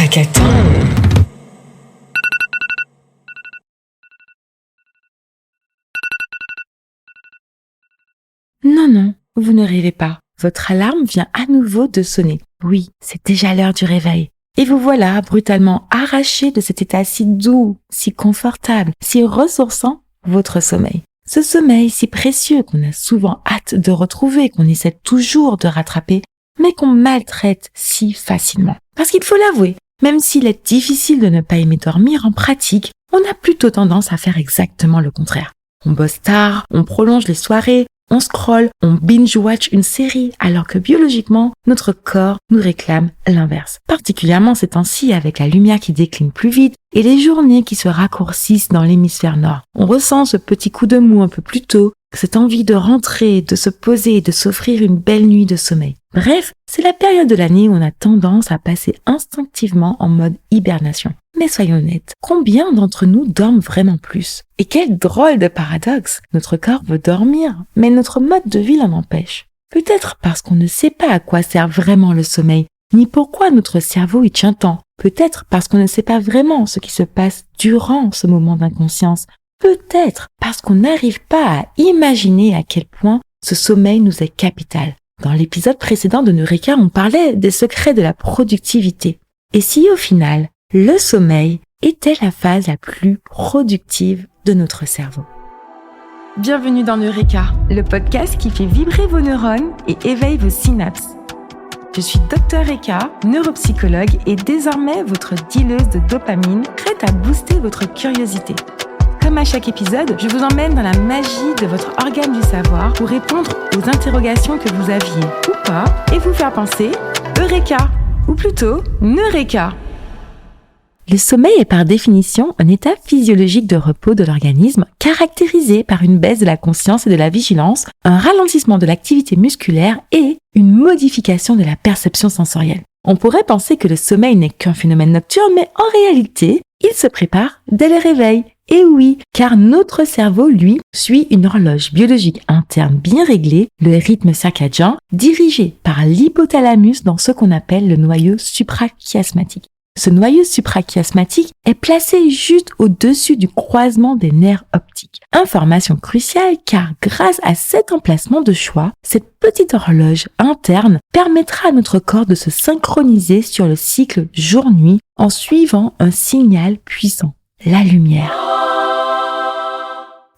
Hackathon. Non, vous ne rêvez pas. Votre alarme vient à nouveau de sonner. Oui, c'est déjà l'heure du réveil. Et vous voilà brutalement arraché de cet état si doux, si confortable, si ressourçant, votre sommeil. Ce sommeil si précieux qu'on a souvent hâte de retrouver, qu'on essaie toujours de rattraper, mais qu'on maltraite si facilement. Parce qu'il faut l'avouer, même s'il est difficile de ne pas aimer dormir, en pratique, on a plutôt tendance à faire exactement le contraire. On bosse tard, on prolonge les soirées, on scrolle, on binge-watch une série, alors que biologiquement, notre corps nous réclame l'inverse. Particulièrement ces temps-ci avec la lumière qui décline plus vite et les journées qui se raccourcissent dans l'hémisphère nord. On ressent ce petit coup de mou un peu plus tôt, cette envie de rentrer, de se poser et de s'offrir une belle nuit de sommeil. Bref, c'est la période de l'année où on a tendance à passer instinctivement en mode hibernation. Mais soyons honnêtes, combien d'entre nous dorment vraiment plus? Et quel drôle de paradoxe! Notre corps veut dormir, mais notre mode de vie l'en empêche. Peut-être parce qu'on ne sait pas à quoi sert vraiment le sommeil, ni pourquoi notre cerveau y tient tant. Peut-être parce qu'on ne sait pas vraiment ce qui se passe durant ce moment d'inconscience. Peut-être parce qu'on n'arrive pas à imaginer à quel point ce sommeil nous est capital. Dans l'épisode précédent de Neureka, on parlait des secrets de la productivité. Et si au final, le sommeil était la phase la plus productive de notre cerveau? Bienvenue dans Neureka, le podcast qui fait vibrer vos neurones et éveille vos synapses. Je suis Dr Eka, neuropsychologue et désormais votre dealeuse de dopamine, prête à booster votre curiosité. Comme à chaque épisode, je vous emmène dans la magie de votre organe du savoir pour répondre aux interrogations que vous aviez ou pas et vous faire penser Eureka, ou plutôt Neureka. Le sommeil est par définition un état physiologique de repos de l'organisme caractérisé par une baisse de la conscience et de la vigilance, un ralentissement de l'activité musculaire et une modification de la perception sensorielle. On pourrait penser que le sommeil n'est qu'un phénomène nocturne, mais en réalité, il se prépare dès le réveil. Et oui, car notre cerveau, lui, suit une horloge biologique interne bien réglée, le rythme circadien, dirigé par l'hypothalamus dans ce qu'on appelle le noyau suprachiasmatique. Ce noyau suprachiasmatique est placé juste au-dessus du croisement des nerfs optiques. Information cruciale car grâce à cet emplacement de choix, cette petite horloge interne permettra à notre corps de se synchroniser sur le cycle jour-nuit en suivant un signal puissant, la lumière.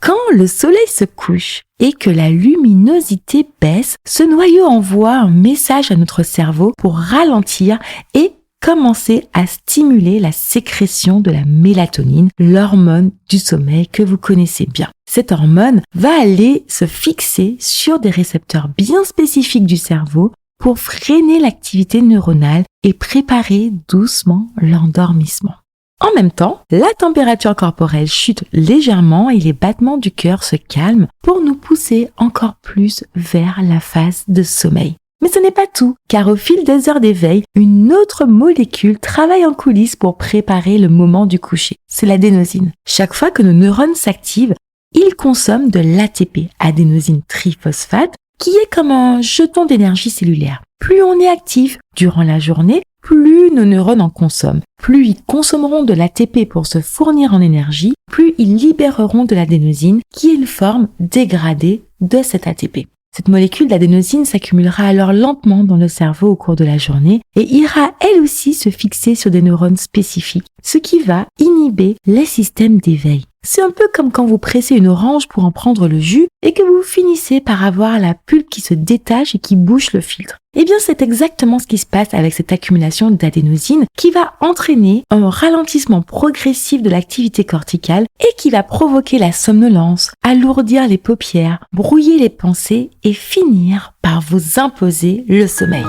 Quand le soleil se couche et que la luminosité baisse, ce noyau envoie un message à notre cerveau pour ralentir et commencer à stimuler la sécrétion de la mélatonine, l'hormone du sommeil que vous connaissez bien. Cette hormone va aller se fixer sur des récepteurs bien spécifiques du cerveau pour freiner l'activité neuronale et préparer doucement l'endormissement. En même temps, la température corporelle chute légèrement et les battements du cœur se calment pour nous pousser encore plus vers la phase de sommeil. Mais ce n'est pas tout, car au fil des heures d'éveil, une autre molécule travaille en coulisses pour préparer le moment du coucher. C'est l'adénosine. Chaque fois que nos neurones s'activent, ils consomment de l'ATP, adénosine triphosphate, qui est comme un jeton d'énergie cellulaire. Plus on est actif durant la journée, plus nos neurones en consomment. Plus ils consommeront de l'ATP pour se fournir en énergie, plus ils libéreront de l'adénosine, qui est une forme dégradée de cet ATP. Cette molécule d'adénosine s'accumulera alors lentement dans le cerveau au cours de la journée et ira elle aussi se fixer sur des neurones spécifiques, ce qui va inhiber les systèmes d'éveil. C'est un peu comme quand vous pressez une orange pour en prendre le jus et que vous finissez par avoir la pulpe qui se détache et qui bouche le filtre. Eh bien, c'est exactement ce qui se passe avec cette accumulation d'adénosine qui va entraîner un ralentissement progressif de l'activité corticale et qui va provoquer la somnolence, alourdir les paupières, brouiller les pensées et finir par vous imposer le sommeil.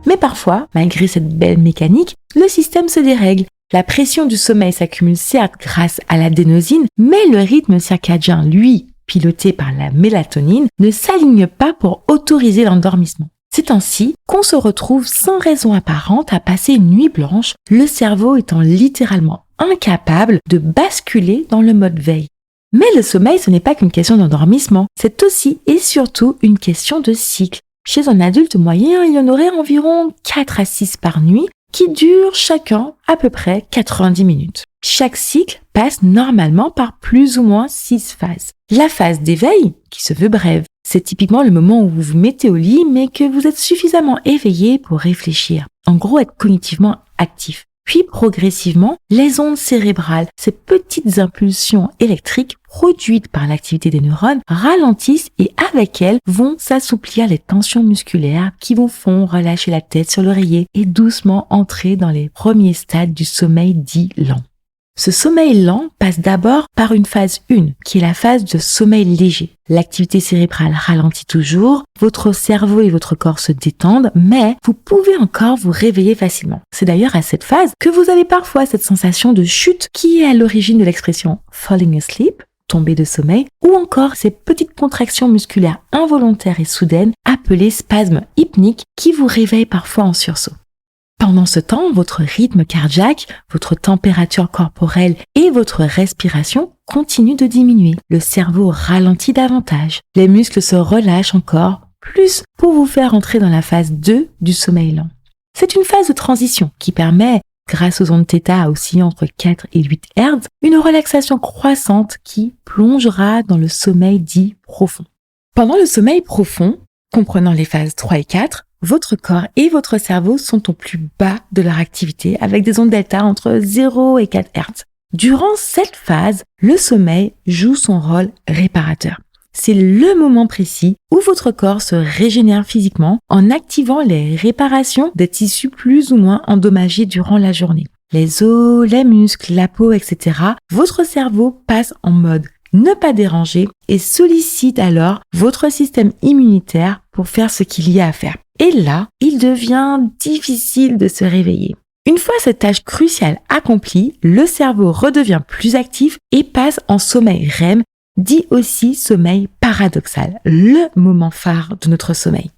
Mais parfois, malgré cette belle mécanique, le système se dérègle. La pression du sommeil s'accumule certes grâce à l'adénosine, mais le rythme circadien, lui, piloté par la mélatonine, ne s'aligne pas pour autoriser l'endormissement. C'est ainsi qu'on se retrouve sans raison apparente à passer une nuit blanche, le cerveau étant littéralement incapable de basculer dans le mode veille. Mais le sommeil, ce n'est pas qu'une question d'endormissement, c'est aussi et surtout une question de cycle. Chez un adulte moyen, il y en aurait environ 4 à 6 par nuit, qui durent chacun à peu près 90 minutes. Chaque cycle passe normalement par plus ou moins 6 phases. La phase d'éveil, qui se veut brève, c'est typiquement le moment où vous vous mettez au lit mais que vous êtes suffisamment éveillé pour réfléchir. En gros, être cognitivement actif. Puis progressivement, les ondes cérébrales, ces petites impulsions électriques produites par l'activité des neurones, ralentissent et avec elles vont s'assouplir les tensions musculaires qui vous font relâcher la tête sur l'oreiller et doucement entrer dans les premiers stades du sommeil dit lent. Ce sommeil lent passe d'abord par une phase 1, qui est la phase de sommeil léger. L'activité cérébrale ralentit toujours, votre cerveau et votre corps se détendent, mais vous pouvez encore vous réveiller facilement. C'est d'ailleurs à cette phase que vous avez parfois cette sensation de chute qui est à l'origine de l'expression « falling asleep », tomber de sommeil, ou encore ces petites contractions musculaires involontaires et soudaines appelées spasmes hypniques qui vous réveillent parfois en sursaut. Pendant ce temps, votre rythme cardiaque, votre température corporelle et votre respiration continuent de diminuer. Le cerveau ralentit davantage. Les muscles se relâchent encore plus pour vous faire entrer dans la phase 2 du sommeil lent. C'est une phase de transition qui permet, grâce aux ondes θ oscillant entre 4 et 8 Hz, une relaxation croissante qui plongera dans le sommeil dit profond. Pendant le sommeil profond, comprenant les phases 3 et 4, votre corps et votre cerveau sont au plus bas de leur activité avec des ondes delta entre 0 et 4 Hz. Durant cette phase, le sommeil joue son rôle réparateur. C'est le moment précis où votre corps se régénère physiquement en activant les réparations des tissus plus ou moins endommagés durant la journée. Les os, les muscles, la peau, etc. Votre cerveau passe en mode ne pas déranger et sollicite alors votre système immunitaire pour faire ce qu'il y a à faire. Et là, il devient difficile de se réveiller. Une fois cette tâche cruciale accomplie, le cerveau redevient plus actif et passe en sommeil REM, dit aussi sommeil paradoxal, le moment phare de notre sommeil.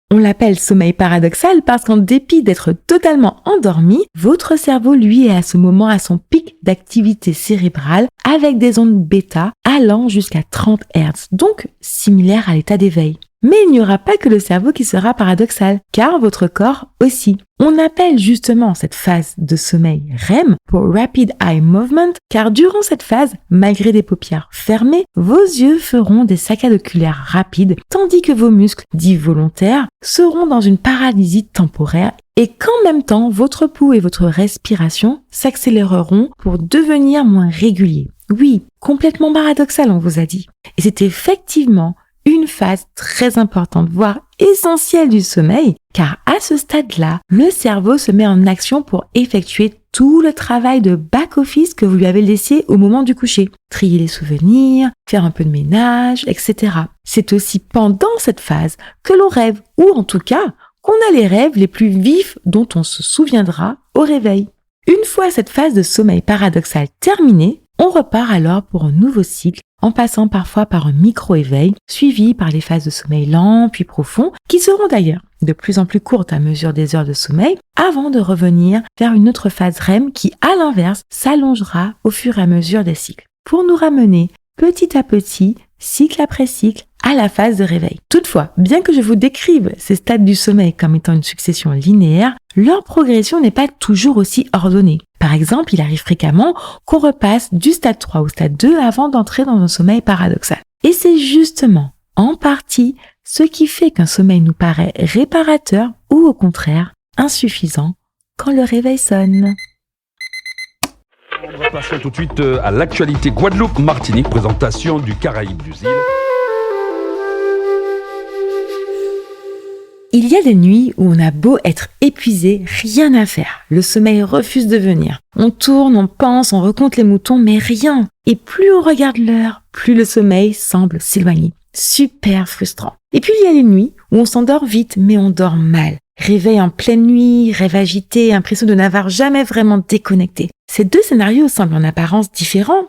On l'appelle sommeil paradoxal parce qu'en dépit d'être totalement endormi, votre cerveau, lui, est à ce moment à son pic d'activité cérébrale avec des ondes bêta allant jusqu'à 30 Hz, donc similaire à l'état d'éveil. Mais il n'y aura pas que le cerveau qui sera paradoxal, car votre corps aussi. On appelle justement cette phase de sommeil REM pour Rapid Eye Movement, car durant cette phase, malgré des paupières fermées, vos yeux feront des saccades oculaires rapides, tandis que vos muscles, dits volontaires, seront dans une paralysie temporaire et qu'en même temps, votre pouls et votre respiration s'accéléreront pour devenir moins réguliers. Oui, complètement paradoxal, on vous a dit. Et c'est effectivement une phase très importante, voire essentielle du sommeil, car à ce stade-là, le cerveau se met en action pour effectuer tout le travail de back-office que vous lui avez laissé au moment du coucher. Trier les souvenirs, faire un peu de ménage, etc. C'est aussi pendant cette phase que l'on rêve, ou en tout cas, qu'on a les rêves les plus vifs dont on se souviendra au réveil. Une fois cette phase de sommeil paradoxal terminée, on repart alors pour un nouveau cycle en passant parfois par un micro-éveil, suivi par les phases de sommeil lent puis profond, qui seront d'ailleurs de plus en plus courtes à mesure des heures de sommeil, avant de revenir vers une autre phase REM qui, à l'inverse, s'allongera au fur et à mesure des cycles, pour nous ramener petit à petit, cycle après cycle, à la phase de réveil. Toutefois, bien que je vous décrive ces stades du sommeil comme étant une succession linéaire, leur progression n'est pas toujours aussi ordonnée. Par exemple, il arrive fréquemment qu'on repasse du stade 3 au stade 2 avant d'entrer dans un sommeil paradoxal. Et c'est justement, en partie, ce qui fait qu'un sommeil nous paraît réparateur ou au contraire, insuffisant quand le réveil sonne. On va passer tout de suite à l'actualité Guadeloupe-Martinique, présentation du Caraïbe du Zil. Il y a des nuits où on a beau être épuisé, rien à faire. Le sommeil refuse de venir. On tourne, on pense, on recompte les moutons, mais rien. Et plus on regarde l'heure, plus le sommeil semble s'éloigner. Super frustrant. Et puis il y a les nuits où on s'endort vite, mais on dort mal. Réveil en pleine nuit, rêve agité, impression de n'avoir jamais vraiment déconnecté. Ces deux scénarios semblent en apparence différents,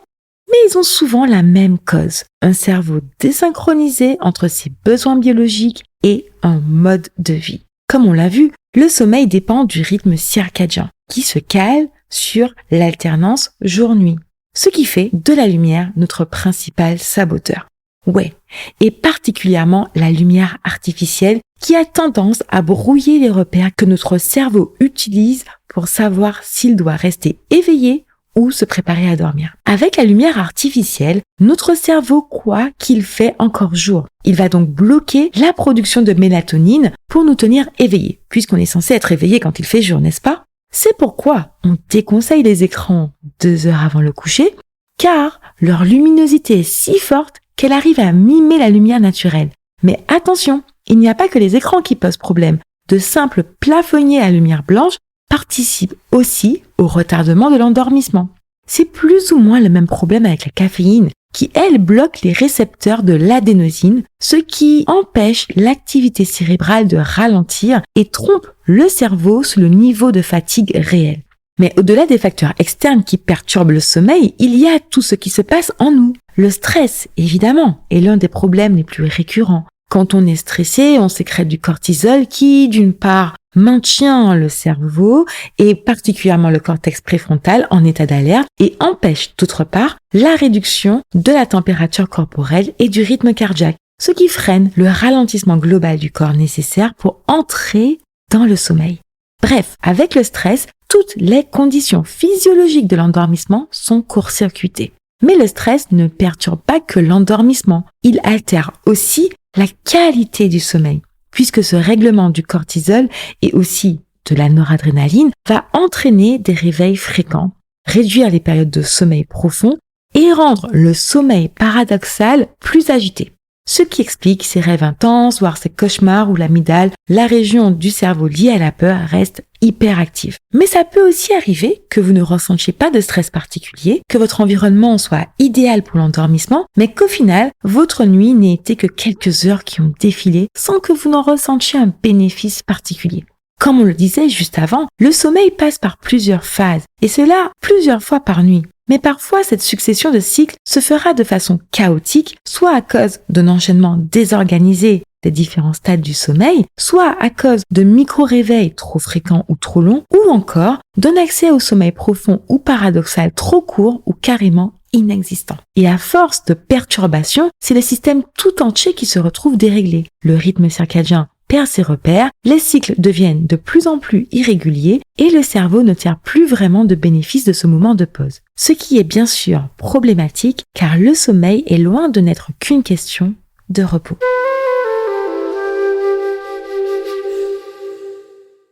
mais ils ont souvent la même cause. Un cerveau désynchronisé entre ses besoins biologiques et un mode de vie. Comme on l'a vu, le sommeil dépend du rythme circadien, qui se cale sur l'alternance jour-nuit, ce qui fait de la lumière notre principal saboteur. Ouais, et particulièrement la lumière artificielle qui a tendance à brouiller les repères que notre cerveau utilise pour savoir s'il doit rester éveillé ou se préparer à dormir. Avec la lumière artificielle, notre cerveau croit qu'il fait encore jour. Il va donc bloquer la production de mélatonine pour nous tenir éveillés, puisqu'on est censé être éveillé quand il fait jour, n'est-ce pas? C'est pourquoi on déconseille les écrans 2 heures avant le coucher, car leur luminosité est si forte qu'elle arrive à mimer la lumière naturelle. Mais attention, il n'y a pas que les écrans qui posent problème. De simples plafonniers à lumière blanche participent aussi au retardement de l'endormissement. C'est plus ou moins le même problème avec la caféine, qui elle bloque les récepteurs de l'adénosine, ce qui empêche l'activité cérébrale de ralentir et trompe le cerveau sous le niveau de fatigue réel. Mais au-delà des facteurs externes qui perturbent le sommeil, il y a tout ce qui se passe en nous. Le stress, évidemment, est l'un des problèmes les plus récurrents. Quand on est stressé, on sécrète du cortisol qui, d'une part, maintient le cerveau et particulièrement le cortex préfrontal en état d'alerte et empêche, d'autre part, la réduction de la température corporelle et du rythme cardiaque, ce qui freine le ralentissement global du corps nécessaire pour entrer dans le sommeil. Bref, avec le stress, toutes les conditions physiologiques de l'endormissement sont court-circuitées. Mais le stress ne perturbe pas que l'endormissement, il altère aussi la qualité du sommeil, puisque ce règlement du cortisol et aussi de la noradrénaline va entraîner des réveils fréquents, réduire les périodes de sommeil profond et rendre le sommeil paradoxal plus agité. Ce qui explique ces rêves intenses, voire ces cauchemars où l'amygdale, la région du cerveau liée à la peur, reste hyperactive. Mais ça peut aussi arriver que vous ne ressentiez pas de stress particulier, que votre environnement soit idéal pour l'endormissement, mais qu'au final, votre nuit n'ait été que quelques heures qui ont défilé sans que vous n'en ressentiez un bénéfice particulier. Comme on le disait juste avant, le sommeil passe par plusieurs phases, et cela plusieurs fois par nuit. Mais parfois, cette succession de cycles se fera de façon chaotique, soit à cause d'un enchaînement désorganisé des différents stades du sommeil, soit à cause de micro-réveils trop fréquents ou trop longs, ou encore d'un accès au sommeil profond ou paradoxal trop court ou carrément inexistant. Et à force de perturbations, c'est le système tout entier qui se retrouve déréglé. Le rythme circadien perd ses repères, les cycles deviennent de plus en plus irréguliers et le cerveau ne tire plus vraiment de bénéfice de ce moment de pause. Ce qui est bien sûr problématique car le sommeil est loin de n'être qu'une question de repos.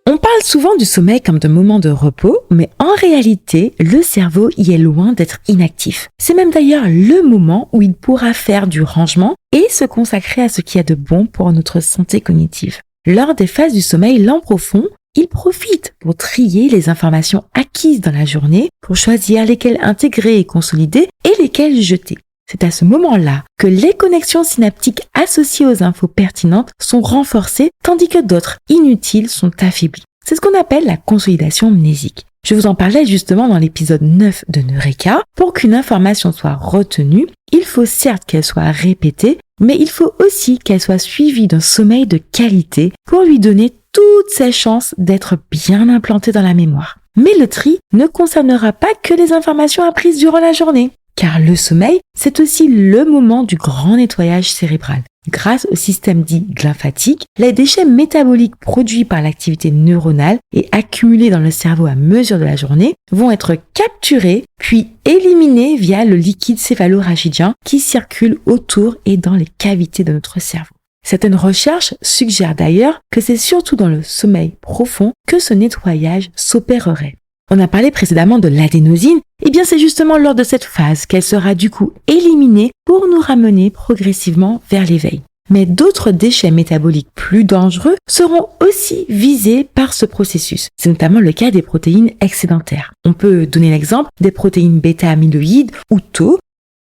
On parle souvent du sommeil comme d'un moment de repos, mais en réalité, le cerveau y est loin d'être inactif. C'est même d'ailleurs le moment où il pourra faire du rangement et se consacrer à ce qu'il y a de bon pour notre santé cognitive. Lors des phases du sommeil lent profond, il profite pour trier les informations acquises dans la journée, pour choisir lesquelles intégrer et consolider et lesquelles jeter. C'est à ce moment-là que les connexions synaptiques associées aux infos pertinentes sont renforcées tandis que d'autres inutiles sont affaiblies. C'est ce qu'on appelle la consolidation mnésique. Je vous en parlais justement dans l'épisode 9 de Neureka. Pour qu'une information soit retenue, il faut certes qu'elle soit répétée, mais il faut aussi qu'elle soit suivie d'un sommeil de qualité pour lui donner toutes ses chances d'être bien implantée dans la mémoire. Mais le tri ne concernera pas que les informations apprises durant la journée. Car le sommeil, c'est aussi le moment du grand nettoyage cérébral. Grâce au système dit lymphatique, les déchets métaboliques produits par l'activité neuronale et accumulés dans le cerveau à mesure de la journée vont être capturés puis éliminés via le liquide céphalorachidien qui circule autour et dans les cavités de notre cerveau. Certaines recherches suggèrent d'ailleurs que c'est surtout dans le sommeil profond que ce nettoyage s'opérerait. On a parlé précédemment de l'adénosine, et bien c'est justement lors de cette phase qu'elle sera du coup éliminée pour nous ramener progressivement vers l'éveil. Mais d'autres déchets métaboliques plus dangereux seront aussi visés par ce processus. C'est notamment le cas des protéines excédentaires. On peut donner l'exemple des protéines bêta-amyloïdes ou tau,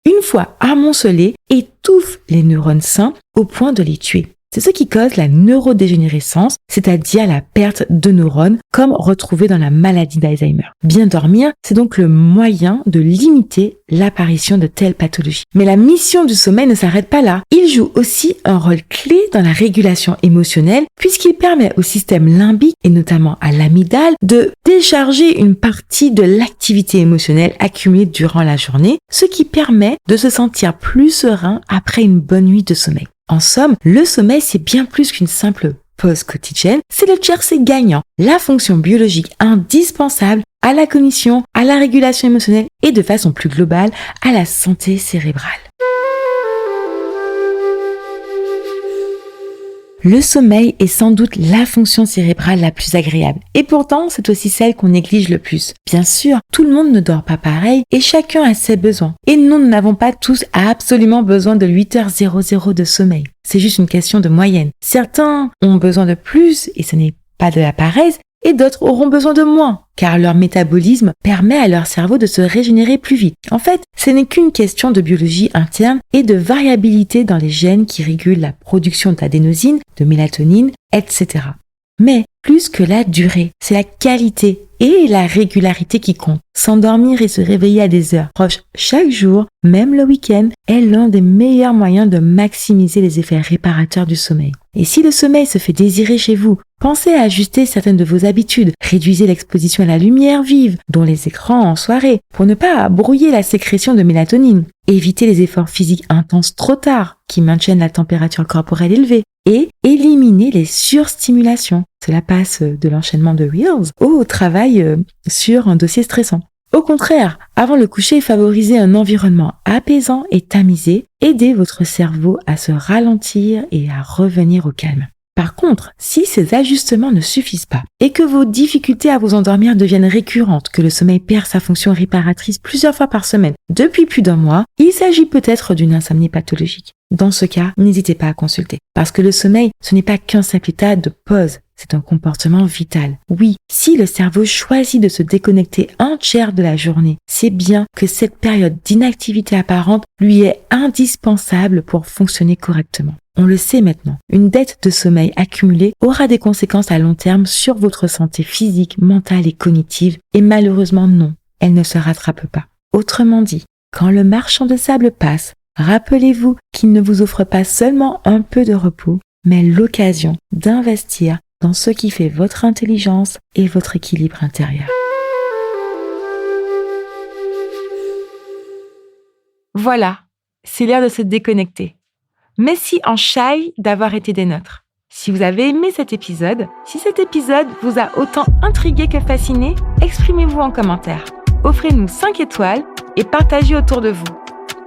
une fois amoncelées, étouffent les neurones sains au point de les tuer. C'est ce qui cause la neurodégénérescence, c'est-à-dire la perte de neurones, comme retrouvé dans la maladie d'Alzheimer. Bien dormir, c'est donc le moyen de limiter l'apparition de telles pathologies. Mais la mission du sommeil ne s'arrête pas là. Il joue aussi un rôle clé dans la régulation émotionnelle, puisqu'il permet au système limbique, et notamment à l'amygdale, de décharger une partie de l'activité émotionnelle accumulée durant la journée, ce qui permet de se sentir plus serein après une bonne nuit de sommeil. En somme, le sommeil, c'est bien plus qu'une simple pause quotidienne, c'est le tiercé gagnant, la fonction biologique indispensable à la cognition, à la régulation émotionnelle et de façon plus globale à la santé cérébrale. Le sommeil est sans doute la fonction cérébrale la plus agréable et pourtant c'est aussi celle qu'on néglige le plus. Bien sûr, tout le monde ne dort pas pareil et chacun a ses besoins. Et nous n'avons pas tous absolument besoin de 8h00 de sommeil. C'est juste une question de moyenne. Certains ont besoin de plus et ce n'est pas de la paresse et d'autres auront besoin de moins car leur métabolisme permet à leur cerveau de se régénérer plus vite. En fait, ce n'est qu'une question de biologie interne et de variabilité dans les gènes qui régulent la production d'adénosine, de mélatonine, etc. Mais plus que la durée, c'est la qualité et la régularité qui comptent. S'endormir et se réveiller à des heures proches chaque jour, même le week-end, est l'un des meilleurs moyens de maximiser les effets réparateurs du sommeil. Et si le sommeil se fait désirer chez vous, pensez à ajuster certaines de vos habitudes. Réduisez l'exposition à la lumière vive, dont les écrans en soirée, pour ne pas brouiller la sécrétion de mélatonine. Évitez les efforts physiques intenses trop tard, qui maintiennent la température corporelle élevée. Et éliminez les surstimulations. Cela passe de l'enchaînement de Reels au travail sur un dossier stressant. Au contraire, avant le coucher, favorisez un environnement apaisant et tamisé. Aidez votre cerveau à se ralentir et à revenir au calme. Par contre, si ces ajustements ne suffisent pas et que vos difficultés à vous endormir deviennent récurrentes, que le sommeil perd sa fonction réparatrice plusieurs fois par semaine depuis plus d'un mois, il s'agit peut-être d'une insomnie pathologique. Dans ce cas, n'hésitez pas à consulter. Parce que le sommeil, ce n'est pas qu'un simple état de pause, c'est un comportement vital. Oui, si le cerveau choisit de se déconnecter un tiers de la journée, c'est bien que cette période d'inactivité apparente lui est indispensable pour fonctionner correctement. On le sait maintenant, une dette de sommeil accumulée aura des conséquences à long terme sur votre santé physique, mentale et cognitive, et malheureusement non, elle ne se rattrape pas. Autrement dit, quand le marchand de sable passe, rappelez-vous qu'il ne vous offre pas seulement un peu de repos, mais l'occasion d'investir dans ce qui fait votre intelligence et votre équilibre intérieur. Voilà, c'est l'heure de se déconnecter. Merci en Shai d'avoir été des nôtres. Si vous avez aimé cet épisode, si cet épisode vous a autant intrigué que fasciné, exprimez-vous en commentaire. Offrez-nous 5 étoiles et partagez autour de vous.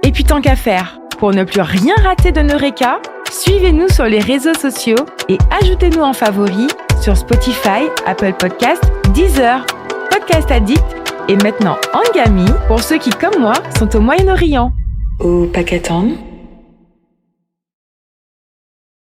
Et puis tant qu'à faire, pour ne plus rien rater de Neureka, suivez-nous sur les réseaux sociaux et ajoutez-nous en favoris sur Spotify, Apple Podcasts, Deezer, Podcast Addict et maintenant Angami pour ceux qui, comme moi, sont au Moyen-Orient. Au Pakistan,